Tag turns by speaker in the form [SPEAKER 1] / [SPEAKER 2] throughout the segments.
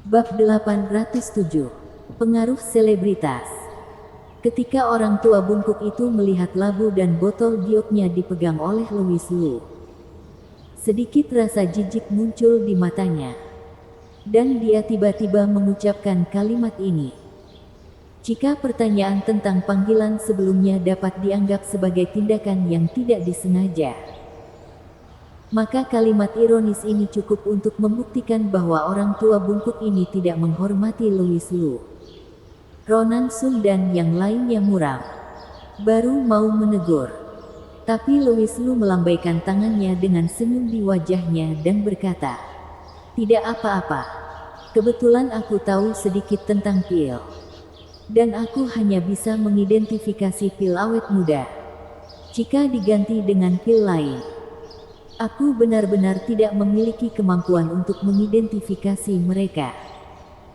[SPEAKER 1] Bab 807. Pengaruh selebritas. Ketika orang tua bungkuk itu melihat labu dan botol gioknya dipegang oleh Louis Lu, sedikit rasa jijik muncul di matanya. Dan dia tiba-tiba mengucapkan kalimat ini. Jika pertanyaan tentang panggilan sebelumnya dapat dianggap sebagai tindakan yang tidak disengaja, maka kalimat ironis ini cukup untuk membuktikan bahwa orang tua bungkuk ini tidak menghormati Louis Lu. Ronan Sun dan yang lainnya muram, baru mau menegur. Tapi Louis Lu melambaikan tangannya dengan senyum di wajahnya dan berkata, "Tidak apa-apa. Kebetulan aku tahu sedikit tentang pil. Dan aku hanya bisa mengidentifikasi pil awet muda. Jika diganti dengan pil lain, aku benar-benar tidak memiliki kemampuan untuk mengidentifikasi mereka."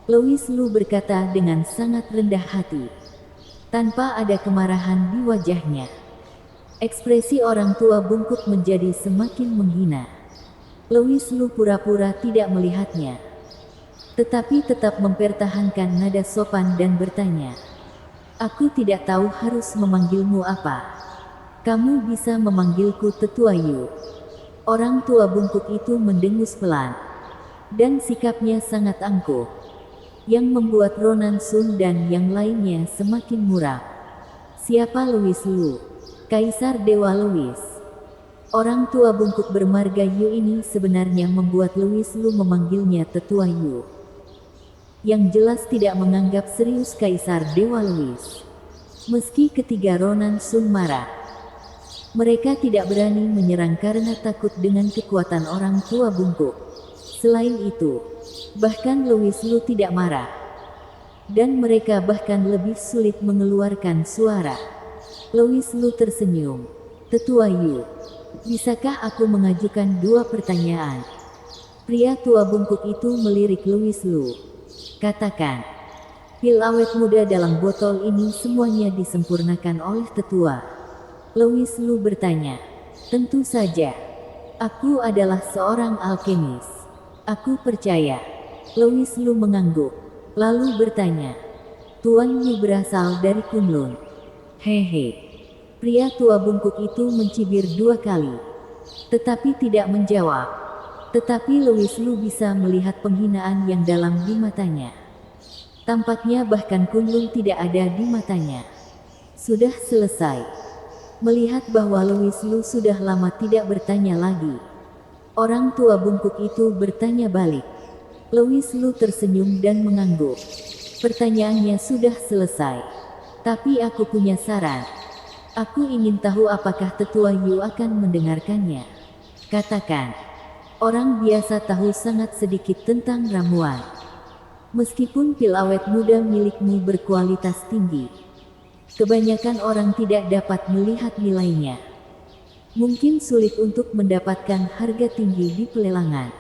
[SPEAKER 1] Louis Lu berkata dengan sangat rendah hati, tanpa ada kemarahan di wajahnya. Ekspresi orang tua bungkuk menjadi semakin menghina. Louis Lu pura-pura tidak melihatnya, tetapi tetap mempertahankan nada sopan dan bertanya, "Aku tidak tahu harus memanggilmu apa. Kamu bisa memanggilku Tetua Yu." Orang tua bungkuk itu mendengus pelan, dan sikapnya sangat angkuh, yang membuat Ronan Sun dan yang lainnya semakin muram. Siapa Louis Lu? Kaisar Dewa Louis. Orang tua bungkuk bermarga Yu ini sebenarnya membuat Louis Lu memanggilnya Tetua Yu, yang jelas tidak menganggap serius Kaisar Dewa Louis. Meski ketiga Ronan Sun marah, mereka tidak berani menyerang karena takut dengan kekuatan orang tua bungkuk. Selain itu, bahkan Louis Lu tidak marah, dan mereka bahkan lebih sulit mengeluarkan suara. Louis Lu tersenyum. "Tetua Yu, bisakah aku mengajukan 2 pertanyaan?" Pria tua bungkuk itu melirik Louis Lu. "Katakan." "Pil awet muda dalam botol ini semuanya disempurnakan oleh tetua?" Louis Lu bertanya. "Tentu saja. Aku adalah seorang alkemis. Aku percaya." Louis Lu mengangguk, lalu bertanya, "Tuan Yu berasal dari Kunlun?" "Hehe." Pria tua bungkuk itu mencibir 2 kali, tetapi tidak menjawab. Tetapi Louis Lu bisa melihat penghinaan yang dalam di matanya. Tampaknya bahkan Kunlun tidak ada di matanya. Sudah selesai. Melihat bahwa Louis Lu sudah lama tidak bertanya lagi, orang tua bungkuk itu bertanya balik. Louis Lu tersenyum dan mengangguk. "Pertanyaannya sudah selesai. Tapi aku punya saran. Aku ingin tahu apakah Tetua Yu akan mendengarkannya." "Katakan." Orang biasa tahu sangat sedikit tentang ramuan. Meskipun pil awet muda milikmu berkualitas tinggi, kebanyakan orang tidak dapat melihat nilainya. Mungkin sulit untuk mendapatkan harga tinggi di pelelangan.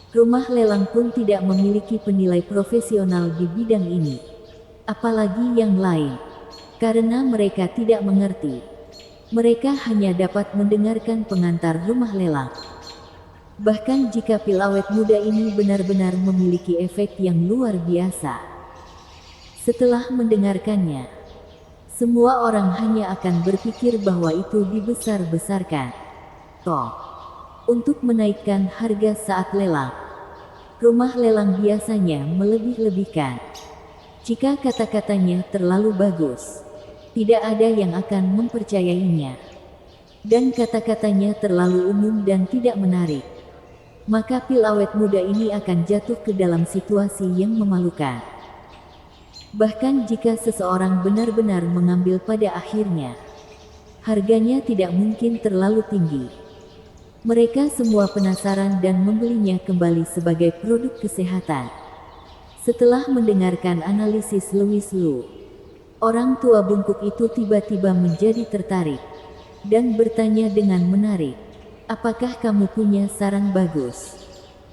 [SPEAKER 1] Rumah lelang pun tidak memiliki penilai profesional di bidang ini. Apalagi yang lain. Karena mereka tidak mengerti. Mereka hanya dapat mendengarkan pengantar rumah lelang. Bahkan jika pil awet muda ini benar-benar memiliki efek yang luar biasa, setelah mendengarkannya, semua orang hanya akan berpikir bahwa itu dibesar-besarkan. Untuk menaikkan harga saat lelang, rumah lelang biasanya melebih-lebihkan. Jika kata-katanya terlalu bagus, tidak ada yang akan mempercayainya. Dan kata-katanya terlalu umum dan tidak menarik, maka pil awet muda ini akan jatuh ke dalam situasi yang memalukan. Bahkan jika seseorang benar-benar mengambil pada akhirnya, harganya tidak mungkin terlalu tinggi. Mereka semua penasaran dan membelinya kembali sebagai produk kesehatan. Setelah mendengarkan analisis Louis Lu, orang tua bungkuk itu tiba-tiba menjadi tertarik, dan bertanya dengan menarik, "Apakah kamu punya saran bagus?"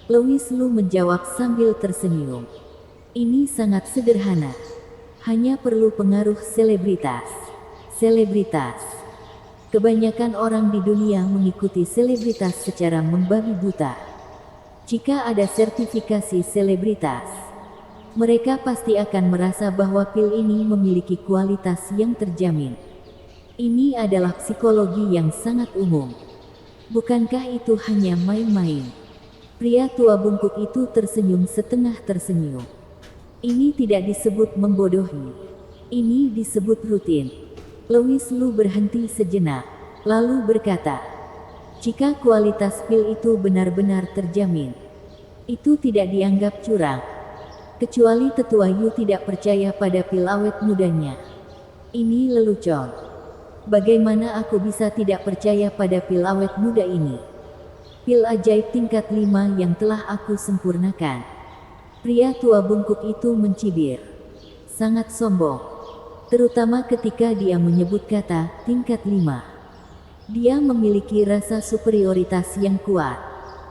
[SPEAKER 1] Louis Lu menjawab sambil tersenyum, "Ini sangat sederhana. Hanya perlu pengaruh selebritas." Selebritas. Kebanyakan orang di dunia mengikuti selebritas secara membabi buta. Jika ada sertifikasi selebritas, Mereka pasti akan merasa bahwa pil ini memiliki kualitas yang terjamin. Ini adalah psikologi yang sangat umum. Bukankah itu hanya main-main? Pria tua bungkuk itu tersenyum setengah tersenyum. Ini tidak disebut membodohi. Ini disebut rutin. Louis Lu berhenti sejenak, lalu berkata, jika kualitas pil itu benar-benar terjamin, itu tidak dianggap curang. Kecuali tetua Yu tidak percaya pada pil awet mudanya. Ini lelucon. Bagaimana aku bisa tidak percaya pada pil awet muda ini? Pil ajaib tingkat 5 yang telah aku sempurnakan. Pria tua bungkuk itu mencibir. Sangat sombong. Terutama ketika dia menyebut kata tingkat 5. Dia memiliki rasa superioritas yang kuat.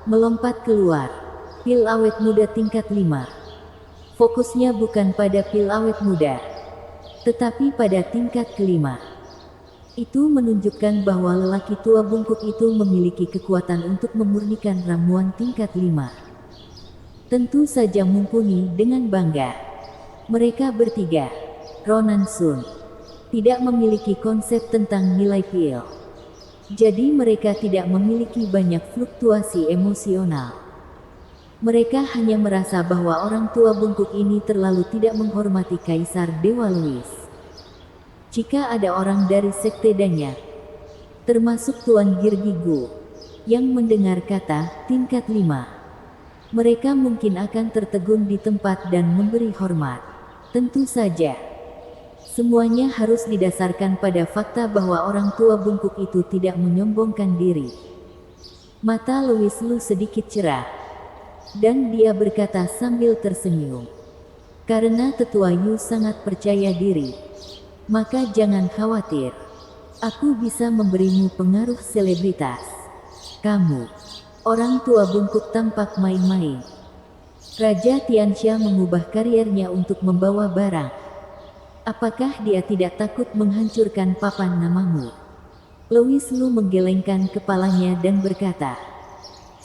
[SPEAKER 1] Melompat keluar. Pil awet muda tingkat 5. Fokusnya bukan pada pil awet muda, tetapi pada tingkat kelima. Itu menunjukkan bahwa lelaki tua bungkuk itu memiliki kekuatan untuk memurnikan ramuan tingkat 5. Tentu saja mumpuni dengan bangga. Mereka bertiga, Ronan Sun, tidak memiliki konsep tentang nilai pil. Jadi mereka tidak memiliki banyak fluktuasi emosional. Mereka hanya merasa bahwa orang tua bungkuk ini terlalu tidak menghormati Kaisar Dewa Louis. Jika ada orang dari sekte Danya, termasuk Tuan Girgigu, yang mendengar kata tingkat 5, mereka mungkin akan tertegun di tempat dan memberi hormat. Tentu saja, semuanya harus didasarkan pada fakta bahwa orang tua bungkuk itu tidak menyombongkan diri. Mata Louis Lu sedikit cerah. Dan dia berkata sambil tersenyum, karena tetua Yu sangat percaya diri, maka jangan khawatir. Aku bisa memberimu pengaruh selebritas. Kamu, orang tua bungkuk tampak main-main. Raja Tianxia mengubah kariernya untuk membawa barang. Apakah dia tidak takut menghancurkan papan namamu? Louis Lu menggelengkan kepalanya dan berkata,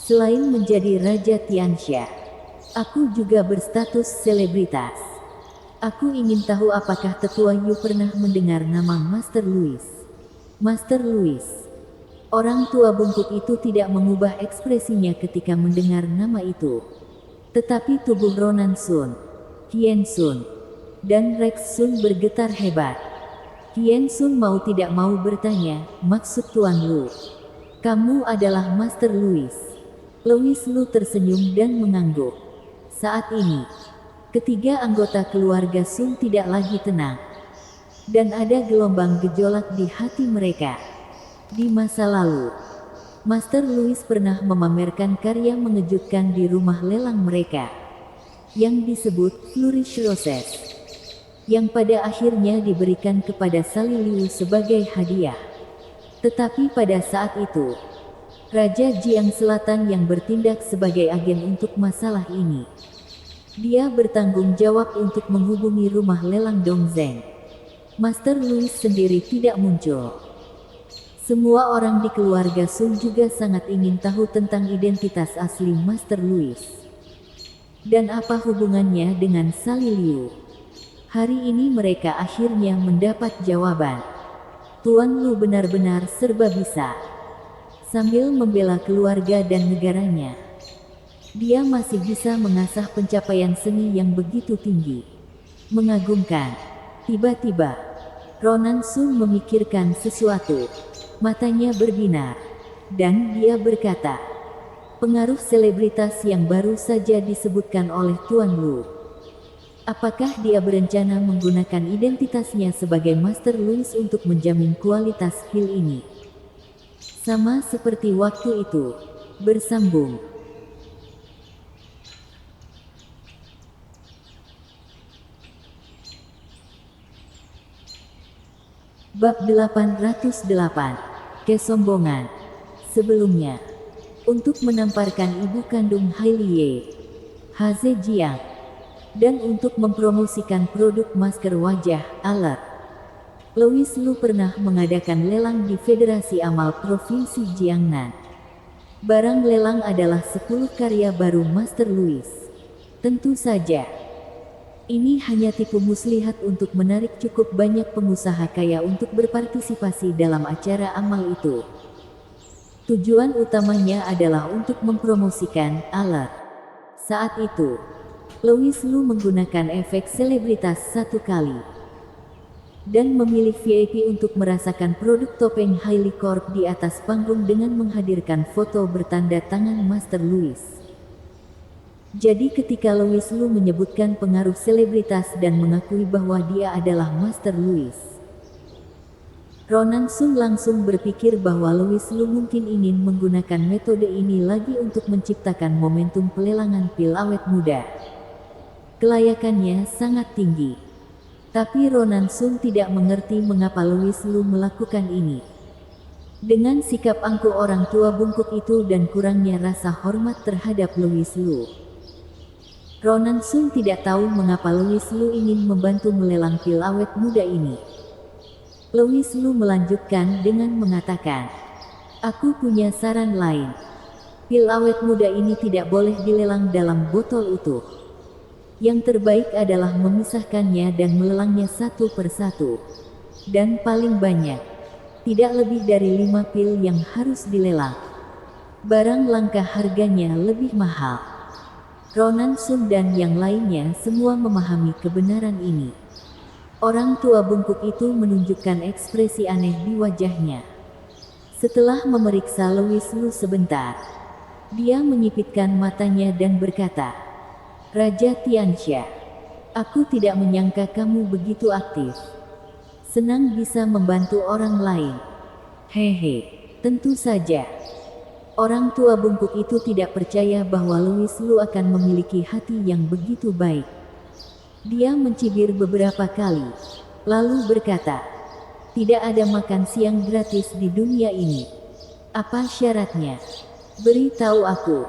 [SPEAKER 1] selain menjadi Raja Tianxia, aku juga berstatus selebritas. Aku ingin tahu apakah tetua Yu pernah mendengar nama Master Louis. Master Louis. Orang tua bungkuk itu tidak mengubah ekspresinya ketika mendengar nama itu. Tetapi tubuh Ronan Sun, Hien Sun, dan Rex Sun bergetar hebat. Hien Sun mau tidak mau bertanya, maksud Tuan Lu, kamu adalah Master Louis? Louis Lu tersenyum dan mengangguk. Saat ini, ketiga anggota keluarga Sun tidak lagi tenang. Dan ada gelombang gejolak di hati mereka. Di masa lalu, Master Louis pernah memamerkan karya mengejutkan di rumah lelang mereka, yang disebut Flourish Roses, yang pada akhirnya diberikan kepada Sali Liu sebagai hadiah. Tetapi pada saat itu, Raja Jiang Selatan yang bertindak sebagai agen untuk masalah ini, dia bertanggung jawab untuk menghubungi rumah lelang Dongzheng. Master Louis sendiri tidak muncul. Semua orang di keluarga Sun juga sangat ingin tahu tentang identitas asli Master Louis. Dan apa hubungannya dengan Sali Liu? Hari ini mereka akhirnya mendapat jawaban. Tuan Lu benar-benar serba bisa. Sambil membela keluarga dan negaranya, dia masih bisa mengasah pencapaian seni yang begitu tinggi. Mengagumkan. Tiba-tiba, Ronan Sun memikirkan sesuatu. Matanya berbinar. Dan dia berkata, pengaruh selebritas yang baru saja disebutkan oleh Tuan Lu. Apakah dia berencana menggunakan identitasnya sebagai Master Louis untuk menjamin kualitas pil ini? Sama seperti waktu itu, bersambung. Bab 808. Kesombongan. Sebelumnya, untuk menamparkan ibu kandung Hailie, Haze Jiang, dan untuk mempromosikan produk masker wajah, Alert, Louis Lu pernah mengadakan lelang di Federasi Amal Provinsi Jiangnan. Barang lelang adalah 10 karya baru Master Louis. Tentu saja, Ini hanya tipu muslihat untuk menarik cukup banyak pengusaha kaya untuk berpartisipasi dalam acara amal itu. Tujuan utamanya adalah untuk mempromosikan alat. Saat itu, Louis Liu menggunakan efek selebritas satu kali dan memilih VIP untuk merasakan produk topeng Hailey Corp di atas panggung dengan menghadirkan foto bertanda tangan Master Louis. Jadi ketika Louis Liu menyebutkan pengaruh selebritas dan mengakui bahwa dia adalah Master Louis, Ronan Sun langsung berpikir bahwa Louis Liu mungkin ingin menggunakan metode ini lagi untuk menciptakan momentum pelelangan pil awet muda. Kelayakannya sangat tinggi. Tapi Ronan Sun tidak mengerti mengapa Louis Liu melakukan ini. Dengan sikap angkuh orang tua bungkuk itu dan kurangnya rasa hormat terhadap Louis Liu, Ronan Sun tidak tahu mengapa Louis Liu ingin membantu melelang pil awet muda ini. Louis Liu melanjutkan dengan mengatakan, "Aku punya saran lain. Pil awet muda ini tidak boleh dilelang dalam botol utuh. Yang terbaik adalah memisahkannya dan melelangnya satu persatu. Dan paling banyak, tidak lebih dari 5 pil yang harus dilelang. Barang langka harganya lebih mahal." Ronan Sun dan yang lainnya semua memahami kebenaran ini. Orang tua bungkuk itu menunjukkan ekspresi aneh di wajahnya. Setelah memeriksa Louis Liu sebentar, dia menyipitkan matanya dan berkata, "Raja Tianxia, aku tidak menyangka kamu begitu aktif. Senang bisa membantu orang lain." "Hehe, tentu saja." Orang tua bungkuk itu tidak percaya bahwa Louis Liu akan memiliki hati yang begitu baik. Dia mencibir beberapa kali, lalu berkata, "Tidak ada makan siang gratis di dunia ini. Apa syaratnya? Beritahu aku."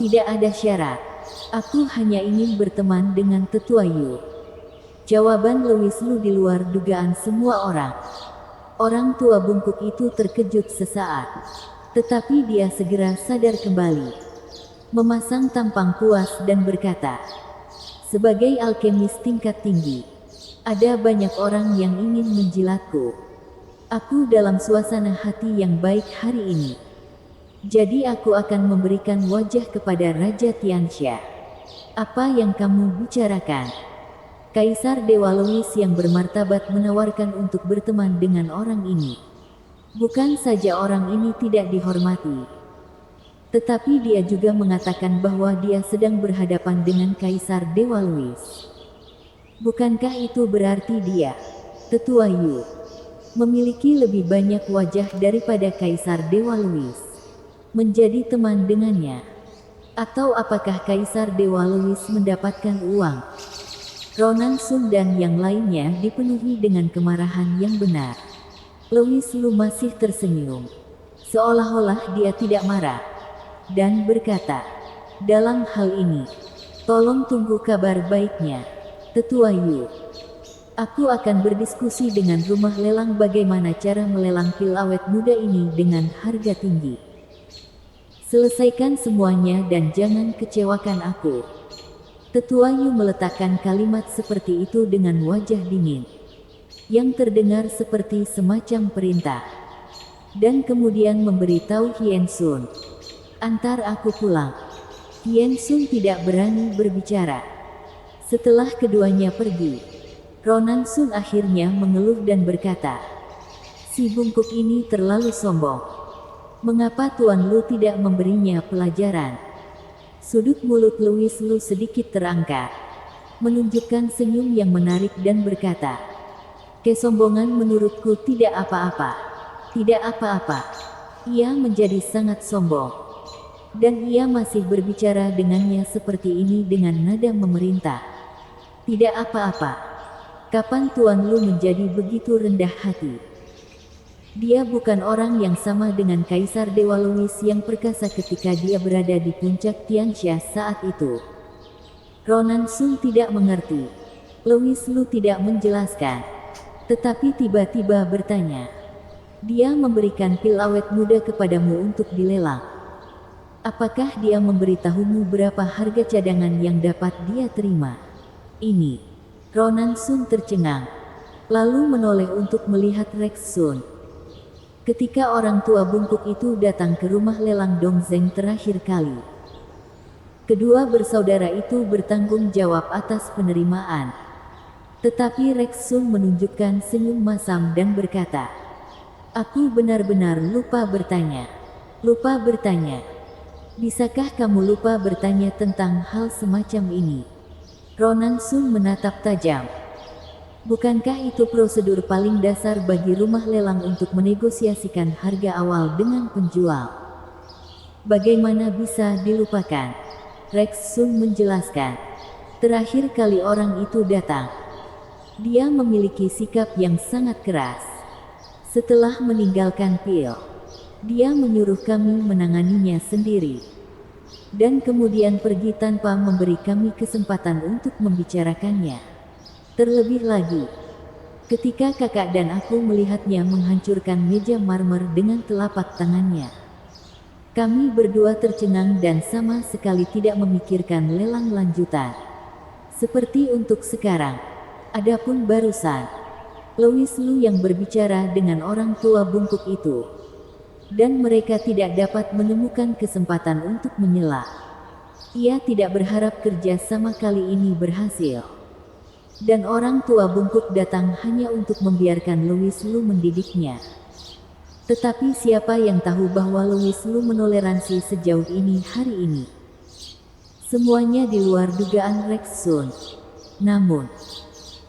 [SPEAKER 1] "Tidak ada syarat. Aku hanya ingin berteman dengan Tetua Yu." Jawaban Louis Liu di luar dugaan semua orang. Orang tua bungkuk itu terkejut sesaat, tetapi dia segera sadar kembali, memasang tampang puas dan berkata, "Sebagai alkemis tingkat tinggi, ada banyak orang yang ingin menjilatku. Aku dalam suasana hati yang baik hari ini. Jadi aku akan memberikan wajah kepada Raja Tianxia." "Apa yang kamu bicarakan?" Kaisar Dewa Louis yang bermartabat menawarkan untuk berteman dengan orang ini. Bukan saja orang ini tidak dihormati, tetapi dia juga mengatakan bahwa dia sedang berhadapan dengan Kaisar Dewa Louis. Bukankah itu berarti dia, Tetua Yu, memiliki lebih banyak wajah daripada Kaisar Dewa Louis? Menjadi teman dengannya? Atau apakah Kaisar Dewa Louis mendapatkan uang? Ronan Sun dan yang lainnya dipenuhi dengan kemarahan yang benar. Louis Liu masih tersenyum, seolah-olah dia tidak marah, dan berkata, "Dalam hal ini, tolong tunggu kabar baiknya, Tetua Yu. Aku akan berdiskusi dengan rumah lelang bagaimana cara melelang pil awet muda ini dengan harga tinggi. Selesaikan semuanya dan jangan kecewakan aku." Tetua Yu meletakkan kalimat seperti itu dengan wajah dingin, yang terdengar seperti semacam perintah, dan kemudian memberitahu Hien Sun, "Antar aku pulang." Hien Sun tidak berani berbicara. Setelah keduanya pergi, Ronan Sun akhirnya mengeluh dan berkata, "Si bungkuk ini terlalu sombong. Mengapa Tuan Lu tidak memberinya pelajaran?" Sudut mulut Louis Liu sedikit terangkat, menunjukkan senyum yang menarik dan berkata, "Kesombongan menurutku tidak apa-apa. Tidak apa-apa." Ia menjadi sangat sombong, dan ia masih berbicara dengannya seperti ini dengan nada memerintah. "Tidak apa-apa. Kapan Tuan Lu menjadi begitu rendah hati?" Dia bukan orang yang sama dengan Kaisar Dewa Louis yang perkasa ketika dia berada di puncak Tianxia saat itu. Ronan Sun tidak mengerti. Louis Liu tidak menjelaskan, tetapi tiba-tiba bertanya, "Dia memberikan pil awet muda kepadamu untuk dilelang. Apakah dia memberitahumu berapa harga cadangan yang dapat dia terima?" "Ini Ronan Sun tercengang, lalu menoleh untuk melihat Rex Sun. Ketika orang tua bungkuk itu datang ke rumah lelang Dongzeng terakhir kali, kedua bersaudara itu bertanggung jawab atas penerimaan. Tetapi Rex Sun menunjukkan senyum masam dan berkata, "Aku benar-benar lupa bertanya. Lupa bertanya. Bisakah kamu lupa bertanya tentang hal semacam ini?" Ronan Sun menatap tajam. Bukankah itu prosedur paling dasar bagi rumah lelang untuk menegosiasikan harga awal dengan penjual? Bagaimana bisa dilupakan? Rex Sun menjelaskan. Terakhir kali orang itu datang, dia memiliki sikap yang sangat keras. Setelah meninggalkan Pil, dia menyuruh kami menanganinya sendiri, dan kemudian pergi tanpa memberi kami kesempatan untuk membicarakannya. Terlebih lagi, ketika kakak dan aku melihatnya menghancurkan meja marmer dengan telapak tangannya, kami berdua tercengang dan sama sekali tidak memikirkan lelang lanjutan. Seperti untuk sekarang. Adapun barusan, Louis Lu yang berbicara dengan orang tua bungkuk itu, dan mereka tidak dapat menemukan kesempatan untuk menyela. Ia tidak berharap kerja sama kali ini berhasil. Dan orang tua bungkuk datang hanya untuk membiarkan Louis Lu mendidiknya. Tetapi siapa yang tahu bahwa Louis Lu menoleransi sejauh ini hari ini? Semuanya di luar dugaan Rex Sun. Namun,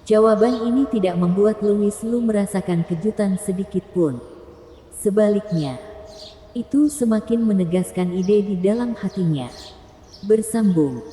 [SPEAKER 1] jawaban ini tidak membuat Louis Lu merasakan kejutan sedikit pun. Sebaliknya, itu semakin menegaskan ide di dalam hatinya. Bersambung.